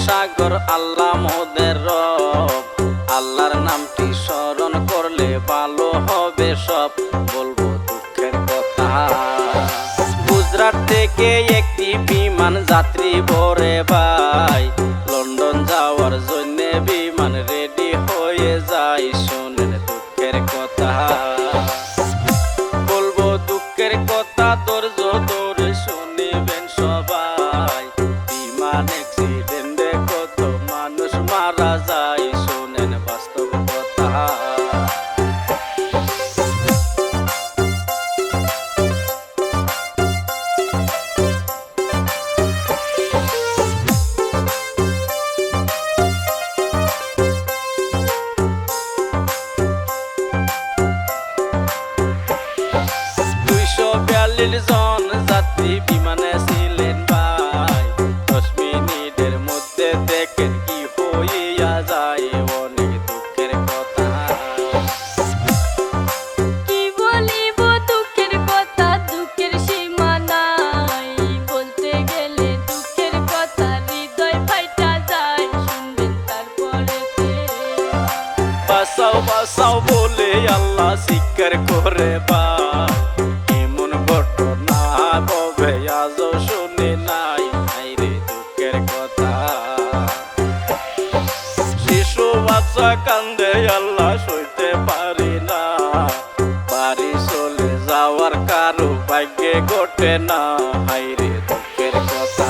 সাগর আল্লাহ মোদের রব, আল্লাহর নামটি স্মরণ করলে ভালো হবে সব। বলবো দুঃখের কথা, গুজরাট থেকে একটি বিমান যাত্রী ভরে ভাই, লন্ডন যাওয়ার জন্য বিমান রেডি হয়ে যায়। শোনেন দুঃখের কথা, বলবো দুঃখের কথা, ধৈর্য ধরে শুনিবেন সবাই। বিমান অ্যাক্সিডেন্টে কত মানুষ মারা যায়, শোনেন বাস্তব কথা। জন যাত্রী বিমানে ছিলেন ভাই, 10 মিনিটের মধ্যে দেখেন কি হইয়া যায়। অনেক দুঃখের কথা, কি বলিব দুঃখের কথা, দুঃখের সীমা নাই। বলতে গেলে দুঃখের কথা হৃদয় ফাইটা যায়, শুনবেন তারপরেতে। বাঁচাও বাঁচাও বলে আল্লাহ স্বীকার করে ভাই, ঘটনা কবে আজও শুনি নাই। হায়রে দুঃখের কথা, শিশু বাচ্চা কান্দে আল্লাহ সইতে পারি না। বাড়ি চলে যাওয়ার কারো ভাগ্যে ঘটে না। হায়রে দুঃখের কথা,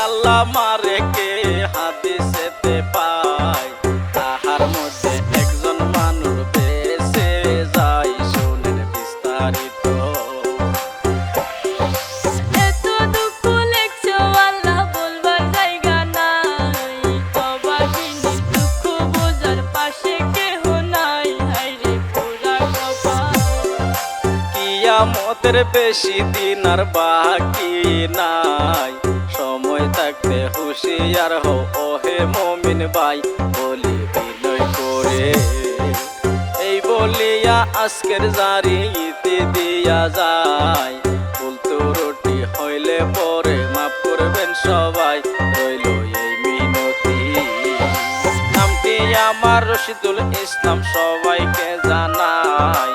আল্লাহ মারে কে হাদিসেতে পায়, তাহার মধ্যে একজন মানুষ বেঁচে যায়। শোনেন বিস্তারিত, এত দুঃখ লেখছো আল্লাহ বলবার জায়গা নাই। অভাগিনী দুঃখ বোঝার পাশে কেহ নাই। হায়রে পোড়া কপাল, কিয়ামতের বেশি দিন আর বাকি নাই। সময় থাকতে হুঁশিয়ার হও ওহে মুমিন ভাই, বলি বিনয় করে। এই বলিয়া আজকের জারি ইতি দিয়া যায়। বলতো রুটি হইলে পরে মাফ করবেন সবাই, রইল এই মিনতি। নামটি আমার রশিদুল ইসলাম, সবাইকে জানাই।